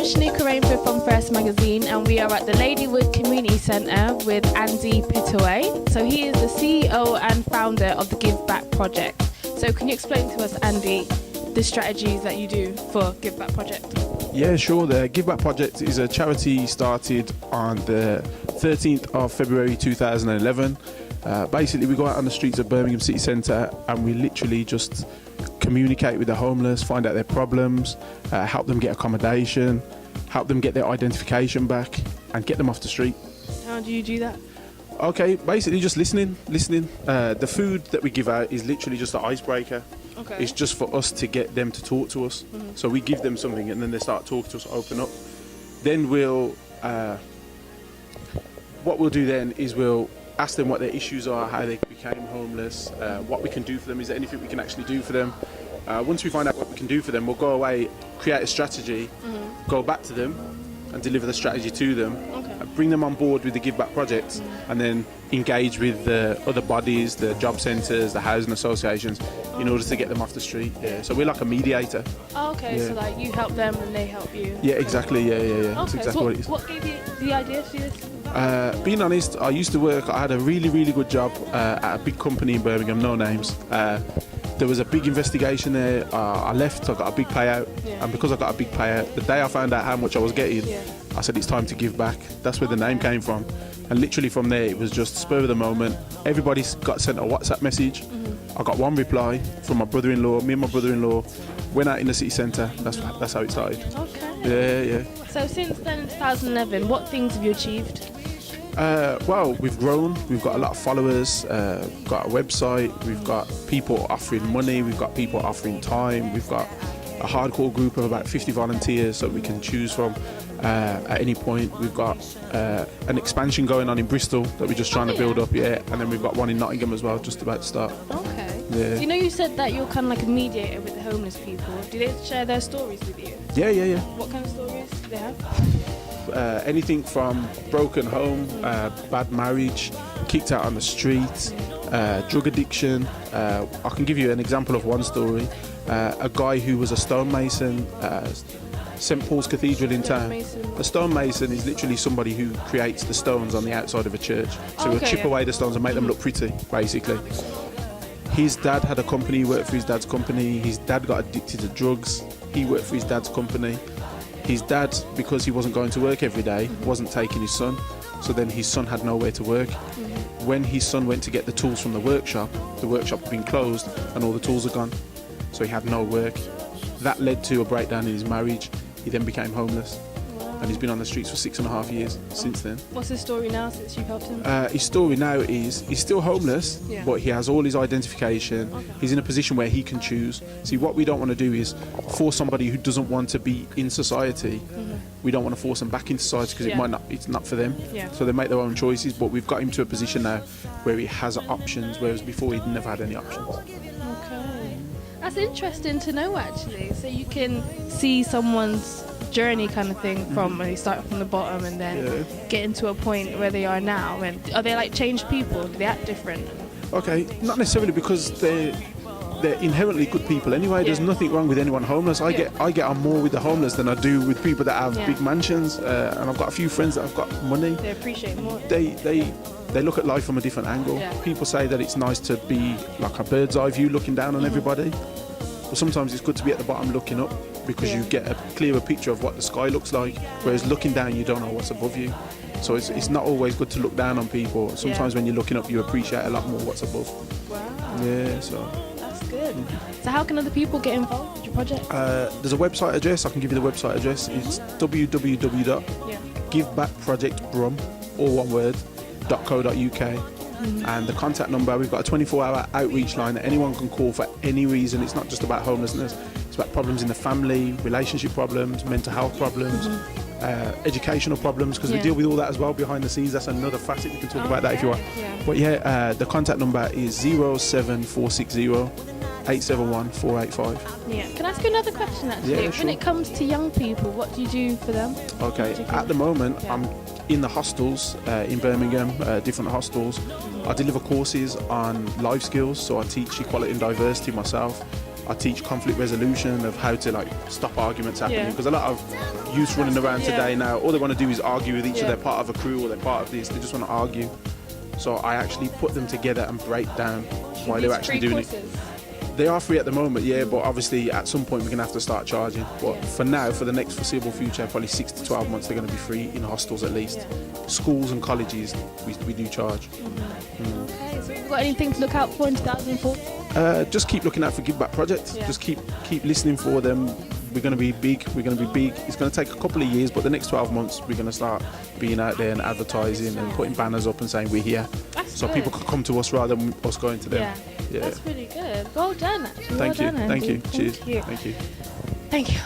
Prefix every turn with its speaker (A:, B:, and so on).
A: is Shanequa Rainford from First Magazine, and we are at the Ladywood Community Centre with Andi Pittaway. So he is the CEO and founder of the Give Back Project. So can you explain to us, Andy, the strategies that you do for Give Back Project?
B: Yeah, sure. The Give Back Project is a charity started on the 13th of February 2011. Basically, we go out on the streets of Birmingham city centre and we literally just communicate with the homeless, find out their problems, help them get accommodation, help them get their identification back and get them off the street.
A: How do you do that?
B: Okay, basically just listening. The food that we give out is literally just an icebreaker.
A: Okay.
B: It's just for us to get them to talk to us. Mm-hmm. So we give them something and then they start talking to us, open up. Then what we'll do then is we'll ask them what their issues are, how they became homeless, what we can do for them, is there anything we can actually do for them. Once we find out what we can do for them, we'll go away, create a strategy, go back to them and deliver the strategy to them, bring them on board with the Give Back Project, and then engage with the other bodies, the job centres, the housing associations, in order to get them off the street. Yeah. So we're like a mediator.
A: Oh, okay, yeah. So like you help them and they help you.
B: Yeah, exactly. Yeah.
A: Okay.
B: That's exactly what it is.
A: What gave you the idea to do this?
B: Being honest, I used to work, I had a really good job at a big company in Birmingham, no names. There was a big investigation there. I left, I got a big payout, and because I got a big payout, the day I found out how much I was getting, I said it's time to give back. That's where the name came from. And literally from there, it was just spur of the moment. Everybody got sent a WhatsApp message. I got one reply from my brother-in-law. Me and my brother-in-law went out in the city centre. That's how it started.
A: Okay.
B: Yeah.
A: So since then, 2011, what things have you achieved?
B: Well, we've grown. We've got a lot of followers. Got a website. We've got people offering money. We've got people offering time. We've got a hardcore group of about 50 volunteers that we can choose from at any point. We've got an expansion going on in Bristol that we're just trying to build up, and then we've got one in Nottingham as well, just about to start.
A: Okay.
B: Yeah.
A: So you said that you're kind of like a mediator with the homeless people. Do they share their stories with you?
B: Yeah.
A: What kind of stories do they have?
B: Anything from broken home, bad marriage, kicked out on the street, drug addiction. I can give you an example of one story. A guy who was a stonemason, St Paul's Cathedral in town. A stonemason is literally somebody who creates the stones on the outside of a church. So he'll chip away the stones and make them look pretty, basically. His dad had a company, he worked for his dad's company. His dad got addicted to drugs. He worked for his dad's company. His dad, because he wasn't going to work every day, wasn't taking his son. So then his son had nowhere to work. When his son went to get the tools from the workshop had been closed and all the tools are gone. So he had no work. That led to a breakdown in his marriage. He then became homeless. And he's been on the streets for 6.5 years since then.
A: What's his story now since you've helped him?
B: His story now is he's still homeless, but he has all his identification. He's in a position where he can choose. See, what we don't want to do is force somebody who doesn't want to be in society. We don't want to force them back into society because it's not for them. So they make their own choices, but we've got him to a position now where he has options, whereas before he'd never had any options.
A: Okay. That's interesting to know, actually. So you can see someone's journey kind of thing from when they start from the bottom and then getting to a point where they are now. And are they like changed people? Do they act different?
B: Okay, not necessarily, because they're inherently good people anyway. There's nothing wrong with anyone homeless. I get on more with the homeless than I do with people that have big mansions, and I've got a few friends that have got money.
A: They appreciate more.
B: They look at life from a different angle. People say that it's nice to be like a bird's eye view looking down on everybody, but sometimes it's good to be at the bottom looking up, because you get a clearer picture of what the sky looks like, whereas looking down you don't know what's above you. So it's not always good to look down on people. Sometimes when you're looking up you appreciate a lot more what's above.
A: Wow.
B: Yeah, so
A: that's good. So how can other people get involved with your project?
B: There's a website address. I can give you the website address. It's www.givebackprojectbrum, all one word, .co.uk. And the contact number, we've got a 24-hour outreach line that anyone can call for any reason. It's not just about homelessness, it's about problems in the family, relationship problems, mental health problems, educational problems, because we deal with all that as well behind the scenes. That's another facet. We can talk about that if you want. But the contact number is 07460 871 485.
A: Can I ask you another question, actually?
B: Yeah, sure.
A: When it comes to young people, what do you do for them?
B: Okay, at the moment I'm in the hostels in Birmingham, different hostels. I deliver courses on life skills, so I teach equality and diversity myself. I teach conflict resolution, of how to like stop arguments happening,
A: Yeah.
B: because a lot of youths running around
A: Yeah.
B: today now, all they want to do is argue with each
A: Yeah.
B: other. They're part of a crew or they're part of this. They just want to argue. So I actually put them together and break down why they're
A: These
B: actually
A: free
B: doing
A: courses.
B: it. They are free at the moment, yeah, but obviously at some point we're going to have to start charging. But
A: Yeah.
B: for now, for the next foreseeable future, probably 6 to 12 months, they're going to be free in hostels at least.
A: Yeah.
B: Schools and colleges, we do charge.
A: Okay, so have you got anything to look out for in 2004?
B: Just keep looking out for Give Back projects.
A: Yeah.
B: Just keep listening for them. We're going to be big. We're going to be big. It's going to take a couple of years, but the next 12 months, we're going to start being out there and advertising and putting banners up and saying we're here.
A: That's
B: So
A: good.
B: people can come to us rather than us going to them.
A: Yeah.
B: Yeah.
A: That's really good. Well done, actually.
B: Thank
A: well
B: you.
A: done,
B: Thank
A: Andy.
B: you. Cheers.
A: Thank you.
B: Thank you.
A: Thank you.